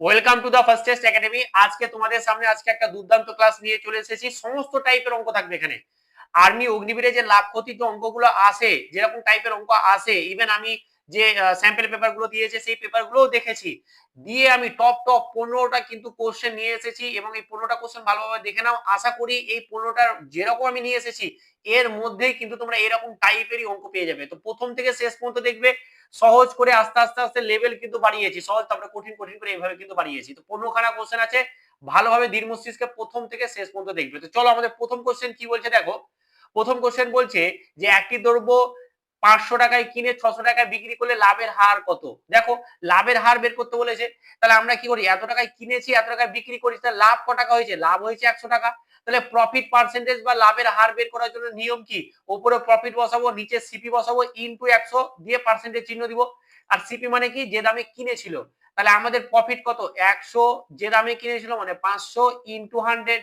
Welcome to the first test academy. আজকে তোমাদের সামনে একটা দুর্দান্ত ক্লাস নিয়ে চলে এসেছি। সমস্ত টাইপের অঙ্ক থাকবে এখানে। আর্মি অগ্নিবীরে যে লাভ ক্ষতির যে অঙ্কগুলো আসে, যেরকম টাইপের অঙ্ক আসে, ইভেন আমি যে স্যাম্পল পেপার গুলো দিয়েছে সেই পেপার গুলোও দেখেছি, দিয়ে আমি টপ টপ 15টা কিন্তু কোশ্চেন নিয়ে এসেছি এবং এই 15টা কোশ্চেন ভালোভাবে দেখে নাও। আশা করি এই 15টার যেরকম আমি নিয়ে এসেছি এর মধ্যেই কিন্তু তোমরা এরকম টাইপেরই অঙ্ক পেয়ে যাবে। তো প্রথম থেকে শেষ পর্যন্ত দেখবে, সহজ করে আস্তে আস্তে আস্তে লেভেল কিন্তু বাড়িয়েছি, সহজ তারপরে কঠিন কঠিন করে এইভাবে কিন্তু বাড়িয়েছি। তো 15খানা কোশ্চেন আছে, ভালোভাবে ধীর মস্তিষ্কে প্রথম থেকে শেষ পর্যন্ত দেখবে। তো চলো আমাদের প্রথম কোশ্চেন কি বলছে দেখো। প্রথম কোশ্চেন বলছে যে একটি দ্রব্য 500 টাকায় কিনে 600 টাকায় বিক্রি করলে লাভের হার কত। দেখো, লাভের হার বের করতে বলেছে। তাহলে আমরা কি করি, এত টাকায় কিনেছি এত টাকায় বিক্রি করেছি, তাহলে লাভ ক টাকা হয়েছে, লাভ হয়েছে 100 টাকা। তাহলে প্রফিট পার্সেন্টেজ বা লাভের হার বের করার জন্য নিয়ম কি, উপরে প্রফিট বসাবো, নিচে সিপি বসাবো, ইনটু 100 দিয়ে পার্সেন্টেজ চিহ্ন দিব। আর সিপি মানে কি, যে দামে কিনেছিল। তাহলে আমাদের প্রফিট কত, 100, যে দামে কিনেছিল মানে 500 ইনটু 100,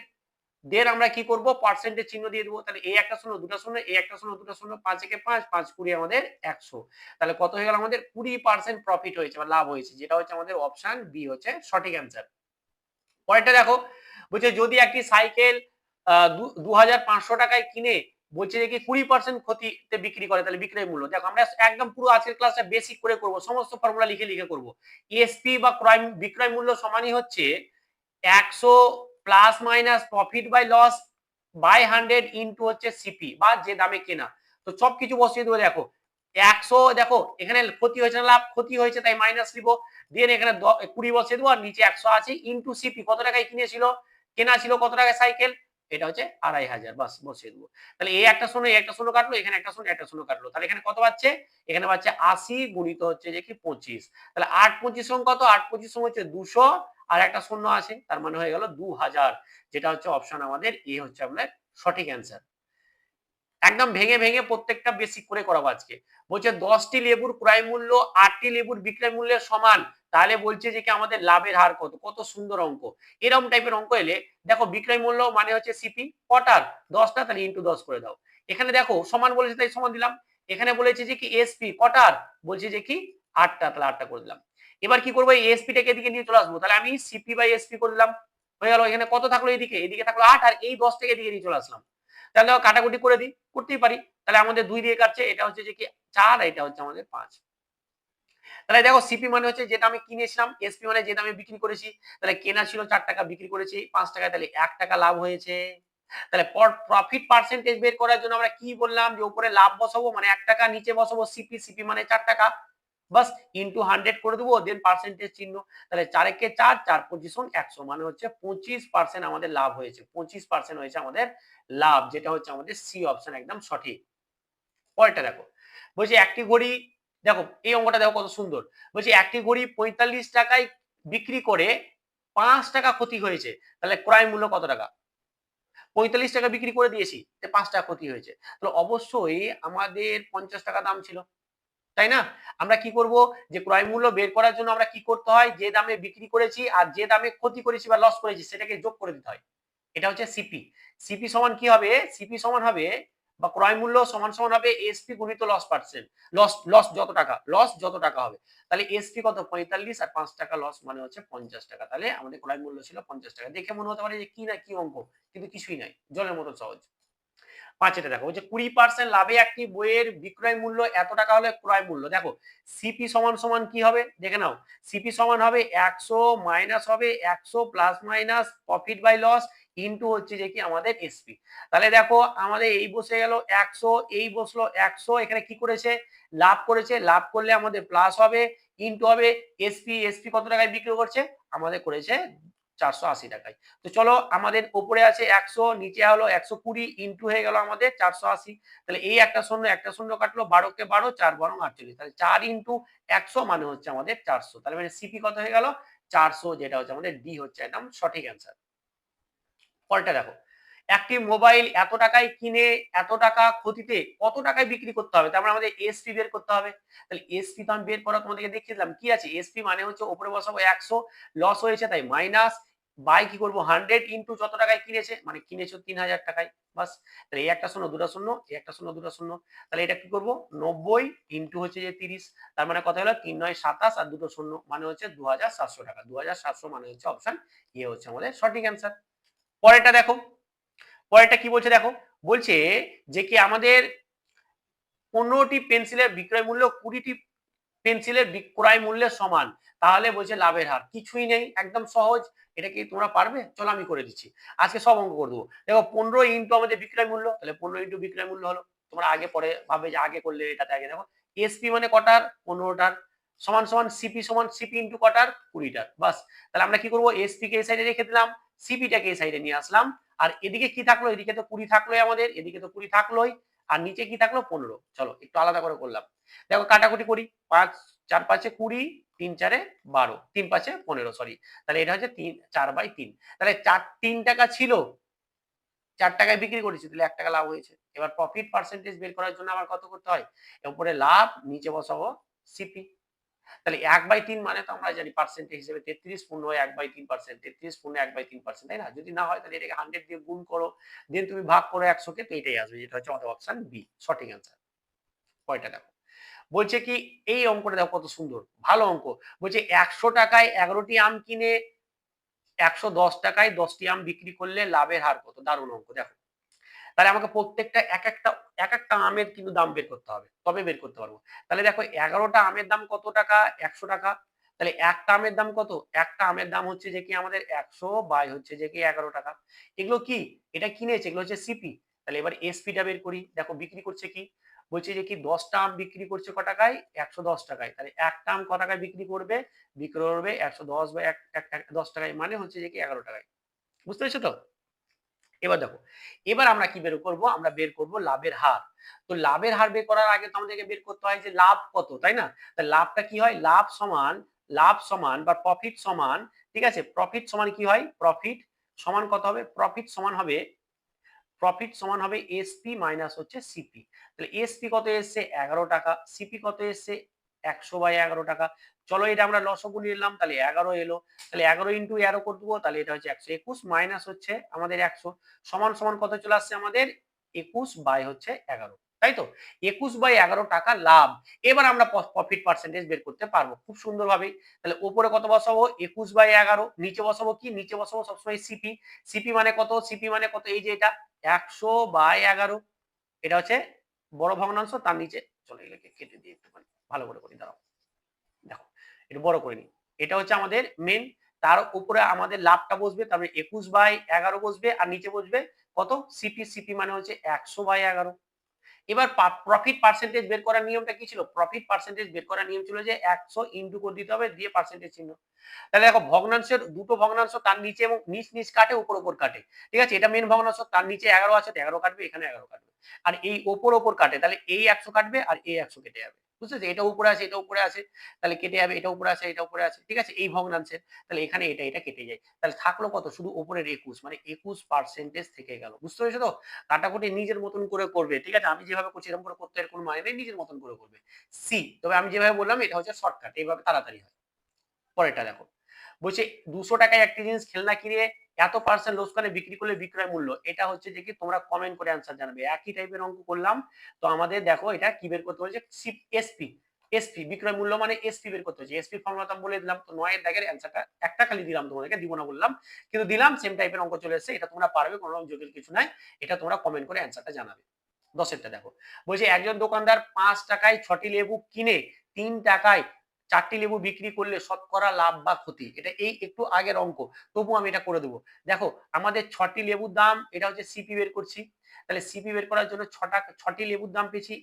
দেন আমরা কি করব, পার্সেন্টেজ চিহ্ন দিয়ে দেবো। তাহলে এই একটা শূন্য দুটো শূন্য, এই একটা শূন্য দুটো শূন্য, 5 একে 5, 5 20 আমাদের 100। তাহলে কত হয়ে গেল, আমাদের 20% প্রফিট হয়েছে বা লাভ হয়েছে, যেটা হচ্ছে আমাদের অপশন বি হচ্ছে সঠিক অ্যান্সার। পরেরটা দেখো, বলছে যদি একটি সাইকেল 2500 টাকায় কিনে বলছে যে কি 20% ক্ষতিতে বিক্রি করে, তাহলে বিক্রয় মূল্য। দেখো আমরা একদম পুরো আজকের ক্লাসটা বেসিক করে করব, সমস্ত ফর্মুলা লিখে লিখে করব। এসপি বা ক্রয় বিক্রয় মূল্য সমানই হচ্ছে 100 plus minus profit by loss by 100 into হচ্ছে সিপি বা যে দামে কেনা। তো সব কিছু বসিয়ে দেবো। দেখো 100, দেখো এখানে ক্ষতি হয়েছে না লাভ, ক্ষতি হয়েছে তাই মাইনাস লিখবো, দিয়ে এখানে 20 বসিয়ে দেবো, আর নিচে 100 আছে ইনটু সিপি, কত টাকায় কিনেছিল, কেনা ছিল কত টাকায় সাইকেল, এটা হচ্ছে 2500, বাস বসিয়ে দেবো। তাহলে এই একটা শূন্য, এই একটা শূন্য কাটলো, এখানে একটা শূন্য একটা শূন্য কাটলো, তাহলে এখানে কত পাচ্ছে, এখানে পাচ্ছে 80 গুণিত হচ্ছে যে কি 25। তাহলে 8 25 কত, 8 25 হচ্ছে 200, আর একটা শূন্য আছে, তার মানে হয়ে গেল 2000, যেটা হচ্ছে অপশন আমাদের এ হচ্ছে আমাদের সঠিক অ্যান্সার। একদম ভেঙে ভেঙে প্রত্যেকটা বেসিক করে করাবো আজকে। বলছে 10টি লেবুর ক্রয় মূল্য 8টি লেবুর বিক্রয় মূল্যের সমান, তাহলে বলছে যে কি আমাদের লাভের হার কত। কত সুন্দর অঙ্ক। এরকম টাইপের অঙ্ক এলে দেখো, বিক্রয় মূল্য মানে হচ্ছে সিপি, কটার, 10টা, তাহলে ইনটু 10 করে দাও। এখানে দেখো সমান বলেছে তাই সমান দিলাম। এখানে বলেছে যে কি এসপি কটার, বলছে যে কি 8টা, তাহলে 8টা করে দিলাম। এবার কি করবো, এই এসপি টাকে এদিকে নিয়ে চলে আসবো, তাহলে আমি সিপি বাই এসপি করে দিলাম, হয়ে গেল। এখানে কত থাকলো, এদিকে এদিকে থাকলো 8, আর এই 10 টাকে এদিকে নিয়ে চলে আসলাম। তাহলে কাটাকুটি করে দিই, করতেই পারি। তাহলে আমাদের 2 দিয়ে কাটছে, এটা হচ্ছে যে কি 4, এটা হচ্ছে আমাদের 5। তাহলে দেখো সিপি মানে হচ্ছে যেটা আমি কিনেছিলাম, এসপি মানে যেটা আমি বিক্রি করেছি। তাহলে কেনা ছিল 4 টাকা, বিক্রি করেছি 5 টাকা, তাহলে 1 টাকা লাভ হয়েছে। তাহলে প্রফিট পার্সেন্টেজ বের করার জন্য আমরা কি বললাম, যে উপরে লাভ বসাবো মানে 1 টাকা, নিচে বসাবো সিপি, সিপি মানে 4 টাকা, বাস ইনটু 100 করে দেবো, দেন পার্সেন্টেজ চিহ্ন। তাহলে 4 একে 4, 4 25 100, মানে হচ্ছে 25% আমাদের লাভ হয়েছে, 25% হয়েছে আমাদের লাভ, যেটা হচ্ছে আমাদের সি অপশন একদম সঠিক। পরেরটা দেখো, বলছি একটি ঘড়ি, দেখো এই অঙ্কটা দেখো কত সুন্দর। বলছি একটি ঘড়ি 45 টাকায় বিক্রি করে 5 টাকা ক্ষতি হয়েছে, তাহলে ক্রয় মূল্য কত টাকা। 45 টাকা বিক্রি করে দিয়েছি, 5 টাকা ক্ষতি হয়েছে, তাহলে অবশ্যই আমাদের 50 টাকা দাম ছিল, তাই না। আমরা কি করব, যে ক্রয় মূল্য বের করার জন্য আমরা কি করতে হয়, যে দামে বিক্রি করেছি আর যে দামে ক্ষতি করেছি বা লস করেছি সেটাকে যোগ করে দিতে হয়। এটা হচ্ছে সিপি। সিপি সমান কি হবে, সিপি সমান হবে বা ক্রয় মূল্য সমান সমান হবে এসপি গুণিত লস পার্সেন্ট, লস লস যত টাকা, লস যত টাকা হবে। তাহলে এসপি কত 45, আর 5 টাকা লস মানে হচ্ছে 50 টাকা। তাহলে আমাদের ক্রয় মূল্য ছিল 50 টাকা। দেখে মনে হতে পারে যে কি না কি অঙ্ক, কিন্তু কিছুই নাই, জলের মতো সহজ। 5 এটা দেখো, যে 20% লাভে একটি বইয়ের বিক্রয় মূল্য এত টাকা হলে ক্রয় মূল্য। দেখো সিপি সমান সমান কি হবে, দেখে নাও। সিপি সমান হবে 100 মাইনাস হবে 100 plus minus profit by loss into হচ্ছে যে কি আমাদের এসপি। তাহলে দেখো আমাদের এই বসে গেল 100, এই বসলো 100, এখানে কি করেছে, লাভ করেছে, লাভ করলে আমাদের প্লাস হবে, ইনটু হবে এসপি, এসপি কত টাকায় বিক্রি করছে, আমাদের করেছে 480 টাকায়। তো চলো, আমাদের উপরে আছে 100, নিচে হলো 120, ইনটু হয়ে গেল আমাদের 480। তাহলে এই একটা শূন্য কাটলো, 12 কে 12, 4 12 48, তাহলে 4 ইনটু 100 মানে হচ্ছে আমাদের 400। তাহলে মানে সিপি কত হয়ে গেল 400, যেটা হচ্ছে আমাদের ডি হচ্ছে একদম সঠিক অ্যান্সার। পরেরটা দেখো, একটি মোবাইল এত টাকায় কিনে এত টাকা ক্ষতিতে কত টাকায় বিক্রি করতে হবে, তারপরে আমাদের এসপি বের করতে হবে। তাহলে এসপি তো আমি বের করা তোমাদেরকে দেখিয়ে দিলাম, কি আছে এসপি মানে হচ্ছে উপরে বসাবো 100, লস হয়েছে তাই মাইনাস, বাই কি করবো 100 ইন্টু যত টাকায় কিনেছে, মানে কিনেছো 3000 টাকায়, বাস। তাহলে এই একটা শূন্য দুটা শূন্য, এই একটা শূন্য দুটা শূন্য, তাহলে এটা কি করবো 90 ইন্টু হচ্ছে যে 30, তার মানে কত হলো 3 9 27 আর দুটো শূন্য মানে হচ্ছে 2700 টাকা। 2700 মানে হচ্ছে অপশন এ হচ্ছে আমাদের সঠিক অ্যান্সার। পরেরটা দেখো, পরেরটা কি বলছে দেখো, বলছে যে কি আমাদের 15টি পেন্সিলের বিক্রয় মূল্য 20টি পেন্সিলের বিক্রয় মূল্যের সমান, তাহলে বলছে লাভের হার। কিছুই নেই, একদম সহজ। এটা কি তোমরা পারবে? চলো আমি করে দিচ্ছি, আজকে সব অঙ্ক করে দেবো। দেখো 15 ইন্টু আমাদের বিক্রয় মূল্য, তাহলে 15 ইন্টু বিক্রয় মূল্য হলো, তোমরা আগে পরে ভাবে যে আগে করলে এটাতে আগে দেখো, এসপি মানে কটার 15টার, সমান সমান সিপি ইন্টু কটার 20টার, বাস। তাহলে আমরা কি করবো, এসপি কে এই সাইডে রেখে দিলাম, সিপিটাকে এই সাইডে নিয়ে আসলাম, আর এদিকে কি থাকলো, এদিকে তো 20 থাকলোই আমাদের, এদিকে তো 20 থাকলোই, আর নিচে কি থাকলো 15। চলো একটু আলাদা করে করলাম, দেখো কাটাকুটি করি, 5 4 5 20, 3 4 12, 3 5 15, সরি। তাহলে এটা হচ্ছে 3 4/3, তাহলে 3 টাকা ছিল, 4 টাকায় বিক্রি করেছি, তাহলে 1 টাকা লাভ হয়েছে। এবার প্রফিট পার্সেন্টেজ বের করার জন্য আমার কত করতে হয়, উপরে লাভ, নিচে বসাবো সিপি। তাহলে 1/3 মানে তো আমরা জানি পার্সেন্টেজ হিসেবে 33 পূর্ণ 1/3%, 33 পূর্ণ 1/3%, তাই না? যদি না হয় তাহলে এটাকে 100 দিয়ে গুণ করো, দেন তুমি ভাগ করো 100 কে, তো এটাই আসবে, যেটা হচ্ছে আমাদের অপশন বি সঠিক অ্যান্সার। পরেরটা দেখো, বলছে কি এই অঙ্কটা দেখো কত সুন্দর, ভালো অঙ্ক। বলছে 100 টাকায় 11টি আম কিনে 110 টাকায় 10টি আম বিক্রি করলে লাভের হার কত? দারুণ অঙ্ক। দেখো তাহলে আমাকে প্রত্যেকটা এক একটা আমের কিন্তু দাম বের করতে হবে, তবে বের করতে পারবো। তাহলে দেখো 11টা আমের দাম কত টাকা, 100 টাকা। তাহলে একটা আমের দাম কত, একটা আমের দাম হচ্ছে যে কি আমাদের 100 বাই হচ্ছে যে কি 11 টাকা। এগুলো কি, এটা কিনেছে, এগুলো হচ্ছে সিপি। তাহলে এবার এসপিটা বের করি, দেখো বিক্রি করছে কি, বলছে যে কি 10টা আম বিক্রি করছে ক টাকায়, 110 টাকায়। তাহলে একটা আম ক টাকায় বিক্রি করবে, বিক্রি করবে 110 বাই 10 টাকায়, মানে হচ্ছে যে কি 11 টাকায়। বুঝতে পেরেছো তো? এবার দেখো, এবার আমরা কি বের করব, আমরা বের করব লাভের হার। তো লাভের হার বের করার আগে তো আমাদেরকে বের করতে হয় যে লাভ কত, তাই না? তাহলে লাভটা কি হয়, লাভ সমান বা প্রফিট সমান, ঠিক আছে, প্রফিট সমান কি হয়, প্রফিট সমান কত হবে, প্রফিট সমান হবে এসপি মাইনাস হচ্ছে সিপি। তাহলে এসপি কত এসছে 11 টাকা, সিপি কত এসছে 100/11 টাকা। চলো এটা আমরা লসগু নিলাম, তাহলে 11 এলো, তাহলে 11 ইন্টু 11 করে দেবো, তাহলে এটা হচ্ছে 121 মাইনাস হচ্ছে আমাদের 100, সমান সমান কত চলে আসছে আমাদের 21 বাই হচ্ছে 11, তাই তো? 21/11 টাকা লাভ। এবার আমরা প্রফিট পার্সেন্টেজ বের করতে পারবো খুব সুন্দরভাবে। তাহলে উপরে কত বসাবো 21/11, নিচে বসাবো কি, নিচে বসাবো সবসময় সিপি। সিপি মানে কত, সিপি মানে কত, এই যে এটা 100/11, এটা হচ্ছে বড় ভগ্নাংশ, তার নিচে চলে গেলে কেটে দিয়ে একটুখানি ভালো করে করি, দাঁড়াও দেখো একটু বড় করে নি, এটা হচ্ছে আমাদের মেন। তার উপরে আমাদের লাভটা বসবে, তারপরে 21/11 বসবে, আর নিচে বসবে কত সিপি, সিপি মানে হচ্ছে 100/11। এবার প্রফিট পার্সেন্টেজ বের করার নিয়মটা কি ছিল, প্রফিট পার্সেন্টেজ বের করার নিয়ম ছিল যে 100 ইন্টু করে দিতে হবে, দিয়ে পার্সেন্টেজ চিহ্ন। তাহলে দেখো ভগ্নাংশের দুটো ভগ্নাংশ, তার নিচে এবং নিচ নিচ কাটে, উপর উপর কাটে, ঠিক আছে, এটা মেন ভগ্নাংশ, তার নিচে 11 আছে, 11 কাটবে, এখানে 11 কাটবে, আর এই ওপর ওপর কাটে, তাহলে এই 100 কাটবে আর এই 100 কেটে যাবে, বুঝতেছে, এটা উপরে আছে এটা উপরে আছে, তাহলে কেটে যাবে, এটা উপরে আছে এটা উপরে আছে, ঠিক আছে, এই ভগ্নাংশের, তাহলে এখানে এটা এটা কেটে যায়, তাহলে থাকলো কত, শুধু উপরের 21, মানে 21% থেকে গেল। বুঝতে পেরেছো তো? কাটাকুটি নিজের মতন করে করবে, ঠিক আছে, আমি যেভাবে করছি এরকম করে করতে এর কোনো মানে নেই, নিজের মতন করে করবে। সি, তবে আমি যেভাবে বললাম এটা হচ্ছে শর্টকাট, এইভাবে তাড়াতাড়ি হয়। পরেরটা দেখো, বলছে 200 টাকায় একটি জিনিস খেলনা কিনে এত পার্সেন্ট লোকসানে বিক্রি করলে বিক্রয় মূল্য, এটা হচ্ছে যে কি তোমরা কমেন্ট করে অ্যান্সার জানাবে। একই টাইপের অঙ্ক করলাম, তো আমাদের দেখো এটা কি বের করতে হয়েছে, এসপি, এসপি বিক্রয় মূল্য মানে এসপি বের করতে হয়েছে, এসপি ফর্মুলা তো বলে দিলাম, তো 9 এর দাগের অ্যান্সারটা একটা খালি দিলাম, তোমাদেরকে দিব না বললাম, কিন্তু দিলাম, সেম টাইপের অঙ্ক চলে এসেছে, এটা তোমরা পারবে, কোনো রকম জটিল কিছু নাই, এটা তোমরা কমেন্ট করে অ্যান্সারটা জানাবে। 10এরটা দেখো, বলছে একজন দোকানদার 5 টাকায় 6টি লেবু কিনে 3 টাকায় 4টি লেবু বিক্রি করলে শতকরা লাভ বা ক্ষতি, এটা এই একটু আগের অঙ্ক, তবু আমি এটা করে দেবো। দেখো আমাদের 6টি লেবুর দাম, এটা হচ্ছে সিপি বের করছি, তাহলে সিপি বের করার জন্য 6টি লেবুর দাম পেয়েছি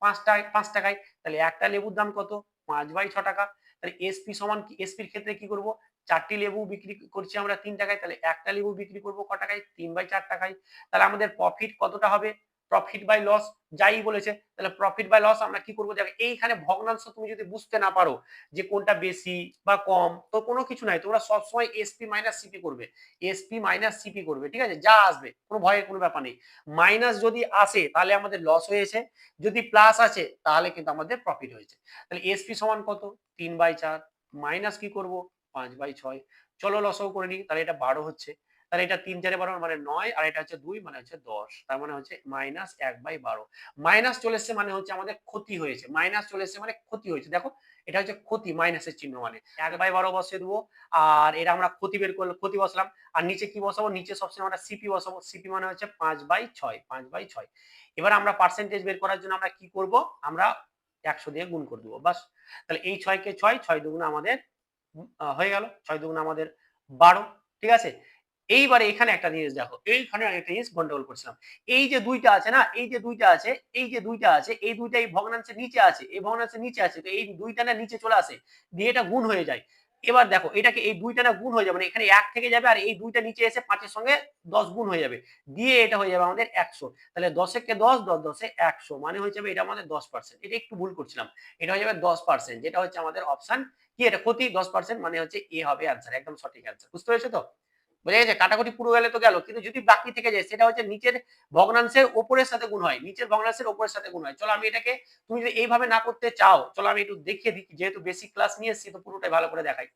5 টাকায়, তাহলে একটা লেবুর দাম কত 5/6 টাকা। তাহলে এসপি সমান কি, এসপির ক্ষেত্রে কি করব, 4টি লেবু বিক্রি করছি আমরা 3 টাকায়, তাহলে একটা লেবু বিক্রি করব ক টাকায় 3/4 টাকায়। তাহলে আমাদের প্রফিট কতটা হবে, প্রফিট বাই লস, যাই বলেছে, তাহলে প্রফিট বাই লস আমরা কি করবো, দেখো এইখানে ভগ্নাংশ তুমি যদি বুঝতে না পারো যে কোনটা বেশি বা কম, তো কোনো কিছু নাই, তোমরা সবসময় এসপি মাইনাস সিপি করবে, এসপি মাইনাস সিপি করবে, ঠিক আছে, যা আসবে কোনো ভয়ের কোনো ব্যাপার নেই। মাইনাস যদি আসে তাহলে আমাদের লস হয়েছে, যদি প্লাস আছে তাহলে কিন্তু আমাদের প্রফিট হয়েছে। তাহলে এসপি সমান কত 3/4, মাইনাস কি করব 5/6। চলো লসাগু করে নিই, তাহলে এটা 12 হচ্ছে। তাহলে এটা 3 4 12 মানে 9, আর এটা হচ্ছে 2 মানে হচ্ছে 10। তার মানে হচ্ছে -1/12। মাইনাস চলে এসছে মানে হচ্ছে আমাদের ক্ষতি হয়েছে, মাইনাস চলে এসছে মানে ক্ষতি হয়েছে। দেখো এটা হচ্ছে ক্ষতি, মাইনাসের চিহ্ন মানে 1/12 বসিয়ে দেবো। আর এটা আমরা ক্ষতি বের করলে ক্ষতি বসলাম। আর নিচে কি বসাবো, নিচে সবসময় আমরা সিপি বসাবো। সিপি মানে হচ্ছে 5/6, 5/6। এবার আমরা পার্সেন্টেজ বের করার জন্য আমরা কি করব, আমরা 100 দিয়ে গুণ করে দেবো, বাস। তাহলে এই 6 কে 6, 6 দুগুণ আমাদের হয়ে গেল, 6 দুগুণ আমাদের 12। ঠিক আছে, এইবারে এখানে একটা জিনিস দেখো, এইখানে একটা জিনিস গন্ডগোল করছিলাম। এই যে দুইটা আছে না, এই যে দুইটা আছে, এই যে দুইটা আছে, এই দুইটা এই ভগ্নাংশের নিচে আছে, এই ভগ্নাংশের নিচে আছে, তো এই দুইটা না নিচে চলে আসে, দিয়ে এটা গুণ হয়ে যায়। এবার দেখো এটাকে এই দুইটা না গুণ হয়ে যাবে, মানে এখানে 1 থেকে যাবে, আর এই দুইটা নিচে এসে 5 এর সঙ্গে 10 গুণ হয়ে যাবে, দিয়ে এটা হয়ে যাবে আমাদের 100। তাহলে 10 কে 10, 10 10 এ 100, মানে হয়ে যাবে এটা আমাদের 10%। এটা একটু ভুল করছিলাম, এটা হয়ে যাবে 10%, যেটা হচ্ছে আমাদের অপশন কি, এটা ক্ষতি 10%, মানে হচ্ছে এ হবে অ্যান্সার, একদম সঠিক অ্যান্সার। বুঝতে পেরেছো তো? বোঝা গেছে? কাটাকুটি পুরো গেলে তো গেল, কিন্তু যদি বাকি থেকে যায় সেটা হচ্ছে নিচের ভগ্নাংশের উপরের সাথে গুণ হয়, নিচের ভগ্নাংশের উপরের সাথে গুণ হয়। চলো আমি এটাকে, তুমি যদি এইভাবে না করতে চাও, চলো আমি একটু দেখিয়ে দিই, যেহেতু বেসিক ক্লাস নিয়ে এসেছি তো পুরোটাই ভালো করে দেখাই।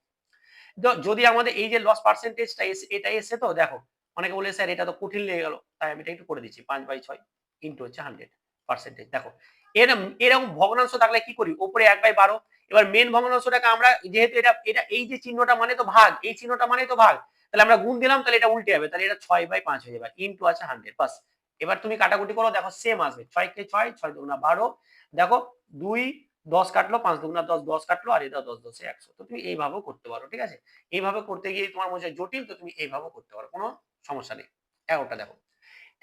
যদি আমাদের এই যে লস পার্সেন্টেজটা এটা এসে, তো দেখো অনেকে বলে স্যার এটা তো কঠিন লেগে গেল, তাই আমি এটা একটু করে দিচ্ছি। 5/6 ইন্টু হচ্ছে 100%। দেখো এরকম এরকম ভগ্নাংশ থাকলে কি করি, উপরে 1/12। এবার মেন ভগ্নাংশটাকে আমরা, যেহেতু এটা এটা এই যে চিহ্নটা মানে তো ভাগ, এই চিহ্নটা মানে তো ভাগ, তাহলে আমরা গুণ দিলাম, তাহলে এটা উল্টে যাবে, তাহলে এটা 6/5 হয়ে যাবে, ইন্টু আছে 100 বাস। এবার তুমি কাটাকুটি করো, দেখো সেম আসবে, 6 কে 6, 6 দুগুণা 12। দেখো 2 10 কাটলো, 5 দুগুণা 10, 10 কাটলো, আর এটা 10 10 এ 100। তো তুমি এইভাবেও করতে পারো, ঠিক আছে? এইভাবে করতে গিয়ে তোমার মনে হয় জটিল, তো তুমি এইভাবেও করতে পারো, কোনো সমস্যা নেই। এগারোটা দেখো,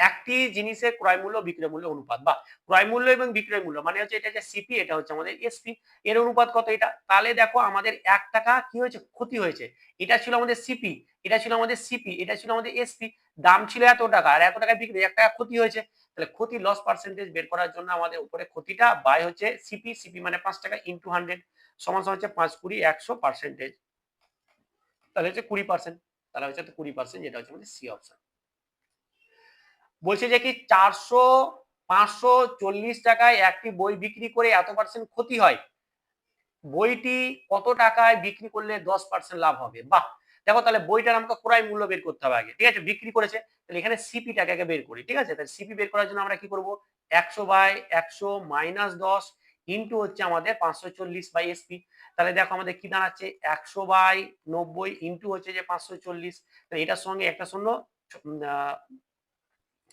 একটি জিনিসের ক্রয় মূল্য বিক্রয় মূল্য অনুপাত, বা ক্রয় মূল্য এবং বিক্রয় মূল্য মানে হচ্ছে এটা যে সিপি, এটা হচ্ছে আমাদের এসপি, এর অনুপাত কত এটা। তাহলে দেখো আমাদের 1 টাকা কি হয়েছে, ক্ষতি হয়েছে। এটা ছিল আমাদের সিপি, এটা ছিল আমাদের সিপি, এটা ছিল আমাদের এসপি। দাম ছিল এত টাকা, আর এত টাকায় বিক্রি, 1 টাকা ক্ষতি হয়েছে। তাহলে ক্ষতি লস পার্সেন্টেজ বের করার জন্য আমাদের উপরে ক্ষতিটা বাই হচ্ছে সিপি, সিপি মানে 5 টাকা ইন্টু 100, সমান সমান হচ্ছে 5 20 100%। তাহলে হচ্ছে 20%, তাহলে হচ্ছে 20%, যেটা হচ্ছে আমাদের সি অপশন। বলছে যে কি 400 540 টাকায় একটি বই বিক্রি করে এত পার্সেন্ট ক্ষতি হয়, বইটি কত টাকায় বিক্রি করলে 10% লাভ হবে। বাহ, দেখো তাহলে বইটার আমাকে ক্রয় মূল্য বের করতে হবে আগে, ঠিক আছে? বিক্রি করেছে, তাহলে এখানে সিপি টাকাকে বের করি, ঠিক আছে? তাহলে সিপি বের করার জন্য আমরা কি করব, 100/100 মাইনাস 10 ইন্টু হচ্ছে আমাদের 540/এসপি। তাহলে দেখো আমাদের কি দাঁড়াচ্ছে, 100/90 ইন্টু হচ্ছে যে 540। তাহলে এটার সঙ্গে একটা শূন্য,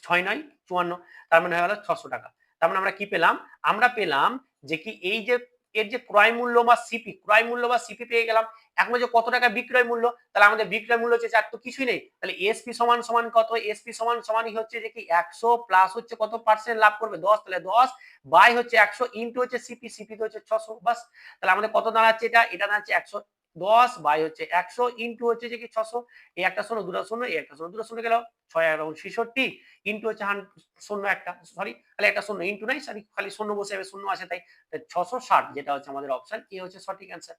6 9 54, তার মানে হয়ে গেল 600 টাকা। তার মানে আমরা কি পেলাম, আমরা পেলাম যে কি এই যে এর যে ক্রয় মূল্য বা সিপি, ক্রয় মূল্য বা সিপি পেয়ে গেলাম। এখন যে কত টাকা বিক্রয় মূল্য, তাহলে আমাদের বিক্রয় মূল্য হচ্ছে 4, তো কিছুই নেই। তাহলে এসপি সমান সমান কত, এসপি সমান সমানই হচ্ছে যে কি 100 প্লাস হচ্ছে কত পার্সেন্ট লাভ করবে, 10, তাহলে 10 বাই হচ্ছে 100 ইনটু হচ্ছে সিপি, সিপি তো হচ্ছে 600, বাস। তাহলে আমাদের কত দাঁড়াচ্ছে, এটা দাঁড়াচ্ছে 110 বাই হচ্ছে 100 ইনটু হচ্ছে যে কি 600। এই একটা শূন্য, দুটো শূন্য, এই একটা শূন্য, দুটো শূন্য গেল, 6 এবং 66 ইনটু হচ্ছে শূন্য একটা, সরি তাহলে একটা শূন্য ইনটু নাই, সরি খালি শূন্য বসে যাবে, শূন্য আছে তাই 660, যেটা হচ্ছে আমাদের অপশন এ হচ্ছে সঠিক অ্যান্সার।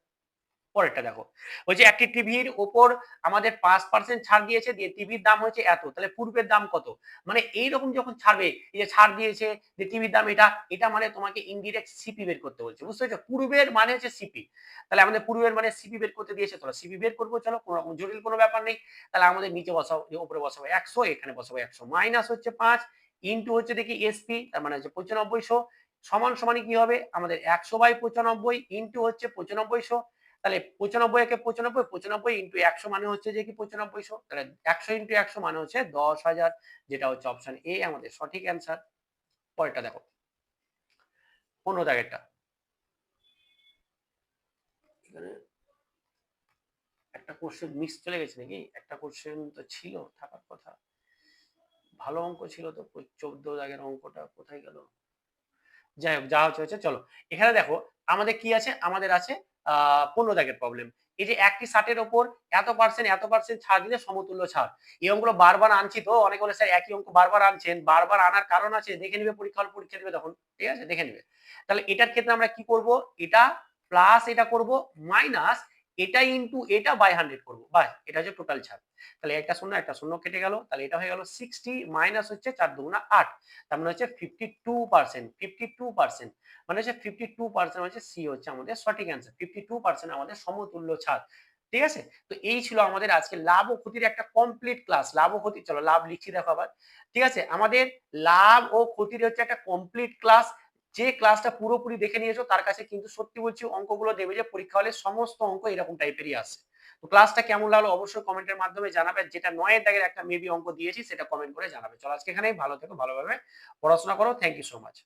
পরেরটা দেখো, ওই যে একটি টিভির উপর আমাদের 5% ছাড় দিয়েছে, দিয়ে টিভির দাম হচ্ছে এত, তাহলে পূর্বের দাম কত। মানে এইরকম যখন ছাড়বে, এই যে ছাড় দিয়েছে যে টিভির দাম এটা, এটা মানে তোমাকে ইনডিরেক্ট সিপি বের করতে বলছে, বুঝতে পেরেছো? পূর্বের মানে হচ্ছে সিপি, তাহলে আমাদের পূর্বের মানে সিপি বের করতে দিয়েছে, চলো সিপি বের করবো, চলো কোনো রকম জটিল কোনো ব্যাপার নেই। তাহলে আমাদের নিচে বসাও, উপরে বসাবো 100, এখানে বসাবো 100, মাইনাস হচ্ছে 5 ইনটু হচ্ছে দেখি এসপি, তার মানে হচ্ছে 9500, সমান সমানই কি হবে আমাদের 100/95 ইনটু হচ্ছে 9500। তাহলে 95 একে 95, 95 ইন্টু 100 মানে হচ্ছে যে কি 9500, তাহলে 100 ইন্টু 100 মানে হচ্ছে 10,000, যেটা হচ্ছে অপশন এ আমাদের সঠিক অ্যান্সার। পরেরটা দেখো, 15 দাগেরটা, এখানে একটা কোশ্চেন মিস চলে গেছে নাকি, একটা কোশ্চেন তো ছিল থাকার কথা, ভালো অঙ্ক ছিল তো, 14 দাগের অঙ্কটা কোথায় গেল, যাই হোক যা হচ্ছে হচ্ছে। চলো এখানে দেখো আমাদের কি আছে, আমাদের আছে 15 দাগের প্রবলেম। এই যে একটি শার্টের ওপর এত পার্সেন্ট ছাড় দিলে সমতুল্য ছাড়। এই অঙ্কগুলো বারবার আনছি, তো অনেকে বলে স্যার একই অঙ্ক বারবার আনছেন, বারবার আনার কারণ আছে, দেখে নিবে পরীক্ষা হল, পরীক্ষা দিবে তখন, ঠিক আছে দেখে নিবে। তাহলে এটার ক্ষেত্রে আমরা কি করব, এটা প্লাস এটা করব, মাইনাস এটা ইনটু এটা বাই 100 করব, বাস এটা হচ্ছে টোটাল ছাড়। তাহলে একটা শূন্য কেটে গেল, তাহলে এটা হয়ে গেল 60 মাইনাস হচ্ছে 4 দুগুণা 8, তার মানে হচ্ছে 52%, 52% মানে হচ্ছে 52% হচ্ছে সি হচ্ছে আমাদের সঠিক অ্যান্সার, 52% আমাদের সমতুল্য ছাড়। ঠিক আছে? তো এই ছিল আমাদের আজকে লাভ ও ক্ষতির একটা কমপ্লিট ক্লাস। লাভ ও ক্ষতি, চলো লাভ লিখছি দেখো আবার। ঠিক আছে? আমাদের লাভ ও ক্ষতির হচ্ছে একটা কমপ্লিট ক্লাস। যে ক্লাসটা পুরোপুরি দেখে নিয়েছো তার কাছে কিন্তু সত্যি বলছি অঙ্কগুলো দেবে যে পরীক্ষা হলে সমস্ত অঙ্ক এরকম টাইপেরই আসে। তো ক্লাসটা কেমন লাগলো অবশ্যই কমেন্টের মাধ্যমে জানাবে। যেটা ৯ এর দাগের একটা মেবি অঙ্ক দিয়েছি সেটা কমেন্ট করে জানাবে। চলো আজকে এখানেই, ভালো থেকো, ভালোভাবে পড়াশোনা করো। Thank you so much.